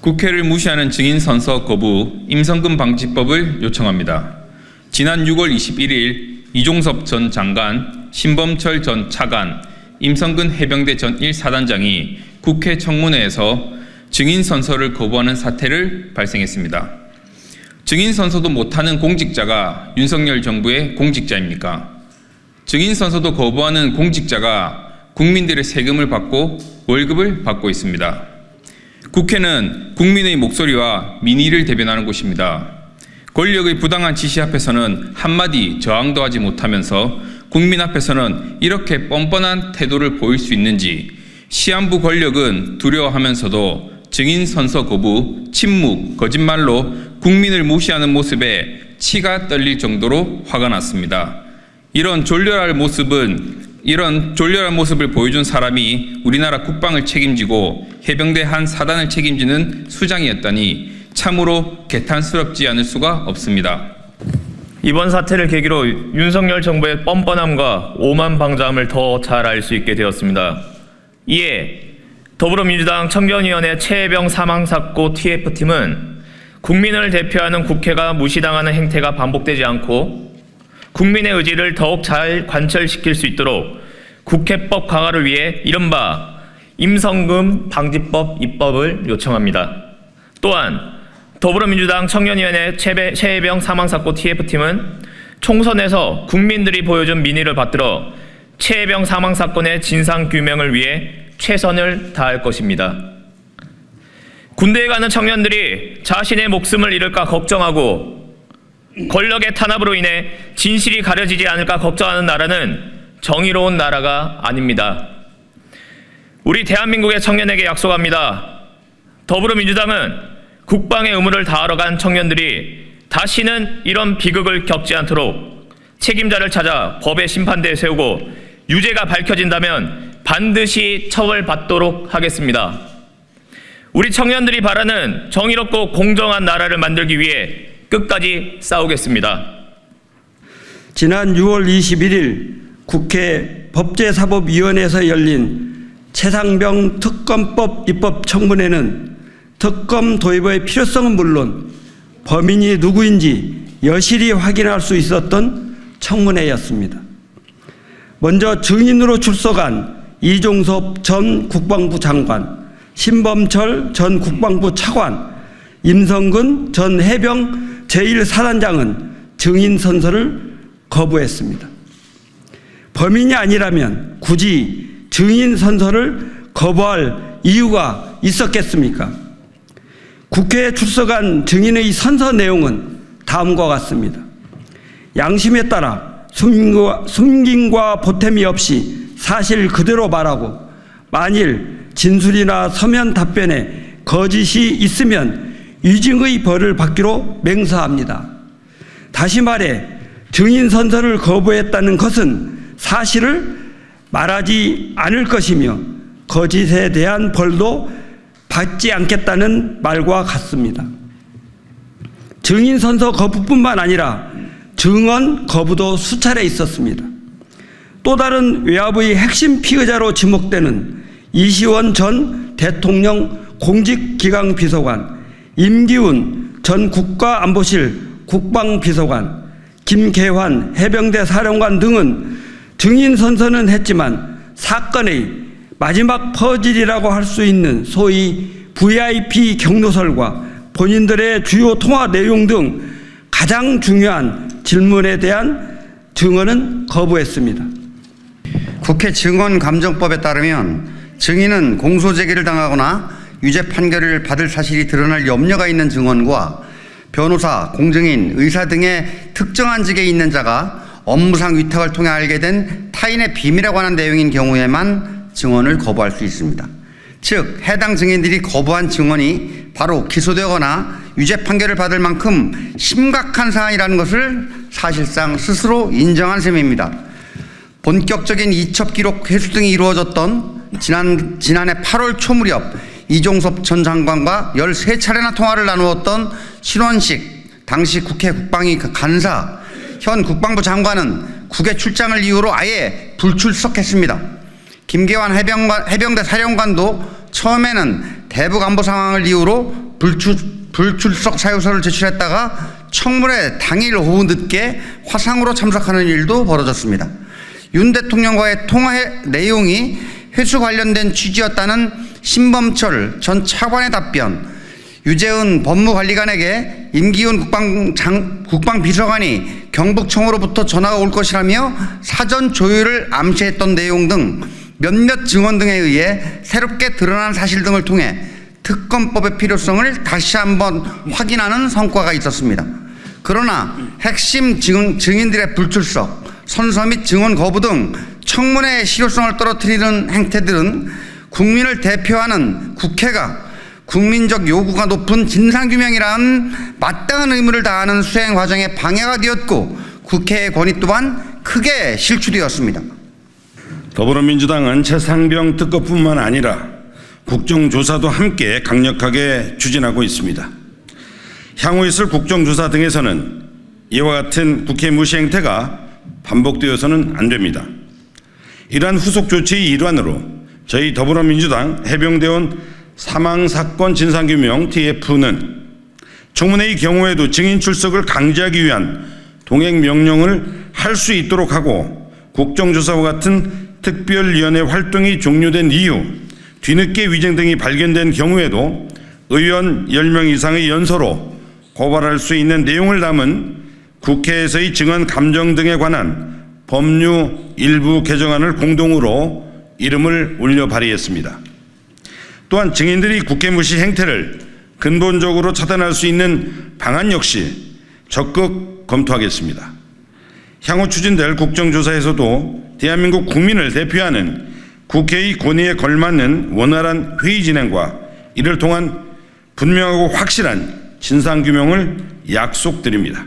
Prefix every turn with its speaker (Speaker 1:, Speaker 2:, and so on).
Speaker 1: 국회를 무시하는 증인 선서 거부, 임성근 방지법을 요청합니다. 지난 6월 21일 이종섭 전 장관, 신범철 전 차관, 임성근 해병대 전 1사단장이 국회 청문회에서 증인 선서를 거부하는 사태를 발생했습니다. 증인 선서도 못하는 공직자가 윤석열 정부의 공직자입니까? 증인 선서도 거부하는 공직자가 국민들의 세금을 받고 월급을 받고 있습니다. 국회는 국민의 목소리와 민의를 대변하는 곳입니다. 권력의 부당한 지시 앞에서는 한마디 저항도 하지 못하면서 국민 앞에서는 이렇게 뻔뻔한 태도를 보일 수 있는지 시한부 권력은 두려워하면서도 증인 선서 거부, 침묵, 거짓말로 국민을 무시하는 모습에 치가 떨릴 정도로 화가 났습니다. 이런 졸렬한 모습을 보여준 사람이 우리나라 국방을 책임지고 해병대 한 사단을 책임지는 수장이었다니 참으로 개탄스럽지 않을 수가 없습니다.
Speaker 2: 이번 사태를 계기로 윤석열 정부의 뻔뻔함과 오만방자함을 더 잘 알 수 있게 되었습니다. 이에 더불어민주당 청년위원회 최혜병 사망사고 TF팀은 국민을 대표하는 국회가 무시당하는 행태가 반복되지 않고 국민의 의지를 더욱 잘 관철시킬 수 있도록 국회법 강화를 위해 이른바 임성근 방지법 입법을 요청합니다. 또한 더불어민주당 청년위원회 최혜병 사망사고 TF팀은 총선에서 국민들이 보여준 민의를 받들어 최혜병 사망사건의 진상규명을 위해 최선을 다할 것입니다. 군대에 가는 청년들이 자신의 목숨을 잃을까 걱정하고 권력의 탄압으로 인해 진실이 가려지지 않을까 걱정하는 나라는 정의로운 나라가 아닙니다. 우리 대한민국의 청년에게 약속합니다. 더불어민주당은 국방의 의무를 다하러 간 청년들이 다시는 이런 비극을 겪지 않도록 책임자를 찾아 법의 심판대에 세우고 유죄가 밝혀진다면 반드시 처벌받도록 하겠습니다. 우리 청년들이 바라는 정의롭고 공정한 나라를 만들기 위해 끝까지 싸우겠습니다.
Speaker 3: 지난 6월 21일 국회 법제사법위원회에서 열린 최상병 특검법 입법 청문회는 특검 도입의 필요성은 물론 범인이 누구인지 여실히 확인할 수 있었던 청문회였습니다. 먼저 증인으로 출석한 이종섭 전 국방부 장관, 신범철 전 국방부 차관, 임성근 전 해병 제1사단장은 증인 선서를 거부했습니다. 범인이 아니라면 굳이 증인 선서를 거부할 이유가 있었겠습니까? 국회에 출석한 증인의 선서 내용은 다음과 같습니다. 양심에 따라 숨김과 보탬이 없이 사실 그대로 말하고 만일 진술이나 서면 답변에 거짓이 있으면 위증의 벌을 받기로 맹세합니다. 다시 말해 증인 선서를 거부했다는 것은 사실을 말하지 않을 것이며 거짓에 대한 벌도 받지 않겠다는 말과 같습니다. 증인 선서 거부뿐만 아니라 증언 거부도 수차례 있었습니다. 또 다른 외압의 핵심 피의자로 지목되는 이시원 전 대통령 공직기강비서관, 임기훈 전 국가안보실 국방비서관, 김계환 해병대 사령관 등은 증인 선서는 했지만 사건의 마지막 퍼즐이라고 할 수 있는 소위 VIP 경로설과 본인들의 주요 통화 내용 등 가장 중요한 질문에 대한 증언은 거부했습니다.
Speaker 4: 국회 증언감정법에 따르면 증인은 공소제기를 당하거나 유죄 판결을 받을 사실이 드러날 염려가 있는 증언과 변호사, 공증인, 의사 등의 특정한 직에 있는 자가 업무상 위탁을 통해 알게 된 타인의 비밀에 관한 내용인 경우에만 증언을 거부할 수 있습니다. 즉 해당 증인들이 거부한 증언이 바로 기소되거나 유죄 판결을 받을 만큼 심각한 사안이라는 것을 사실상 스스로 인정한 셈입니다. 본격적인 이첩 기록 회수 등이 이루어졌던 지난해 8월 초 무렵 이종섭 전 장관과 13차례나 통화를 나누었던 신원식 당시 국회 국방위 간사, 현 국방부 장관은 국외 출장을 이유로 아예 불출석했습니다. 김계환 해병대 사령관도 처음에는 대북 안보 상황을 이유로 불출석 사유서를 제출했다가 청문회 당일 오후 늦게 화상으로 참석하는 일도 벌어졌습니다. 윤 대통령과의 통화 내용이 회수 관련된 취지였다는 신범철 전 차관의 답변, 유재은 법무관리관에게 임기훈 국방비서관이 경북청으로부터 전화가 올 것이라며 사전 조율을 암시했던 내용 등 몇몇 증언 등에 의해 새롭게 드러난 사실 등을 통해 특검법의 필요성을 다시 한번 확인하는 성과가 있었습니다. 그러나 핵심 증인들의 불출석, 선서 및 증언 거부 등 청문회의 실효성을 떨어뜨리는 행태들은 국민을 대표하는 국회가 국민적 요구가 높은 진상규명이라는 마땅한 의무를 다하는 수행 과정에 방해가 되었고 국회의 권위 또한 크게 실추되었습니다.
Speaker 5: 더불어민주당은 최상병 특검뿐만 아니라 국정조사도 함께 강력하게 추진하고 있습니다. 향후 있을 국정조사 등에서는 이와 같은 국회 무시 행태가 반복되어서는 안 됩니다. 이러한 후속 조치의 일환으로 저희 더불어민주당 해병대원 사망사건 진상규명 TF는 청문회의 경우에도 증인 출석을 강제하기 위한 동행명령을 할 수 있도록 하고 국정조사와 같은 특별위원회 활동이 종료된 이후 뒤늦게 위증 등이 발견된 경우에도 의원 10명 이상의 연서로 고발할 수 있는 내용을 담은 국회에서의 증언 감정 등에 관한 법률 일부 개정안을 공동으로 이름을 올려 발의했습니다. 또한 증인들이 국회 무시 행태를 근본적으로 차단할 수 있는 방안 역시 적극 검토하겠습니다. 향후 추진될 국정조사에서도 대한민국 국민을 대표하는 국회의 권위에 걸맞는 원활한 회의 진행과 이를 통한 분명하고 확실한 진상규명을 약속드립니다.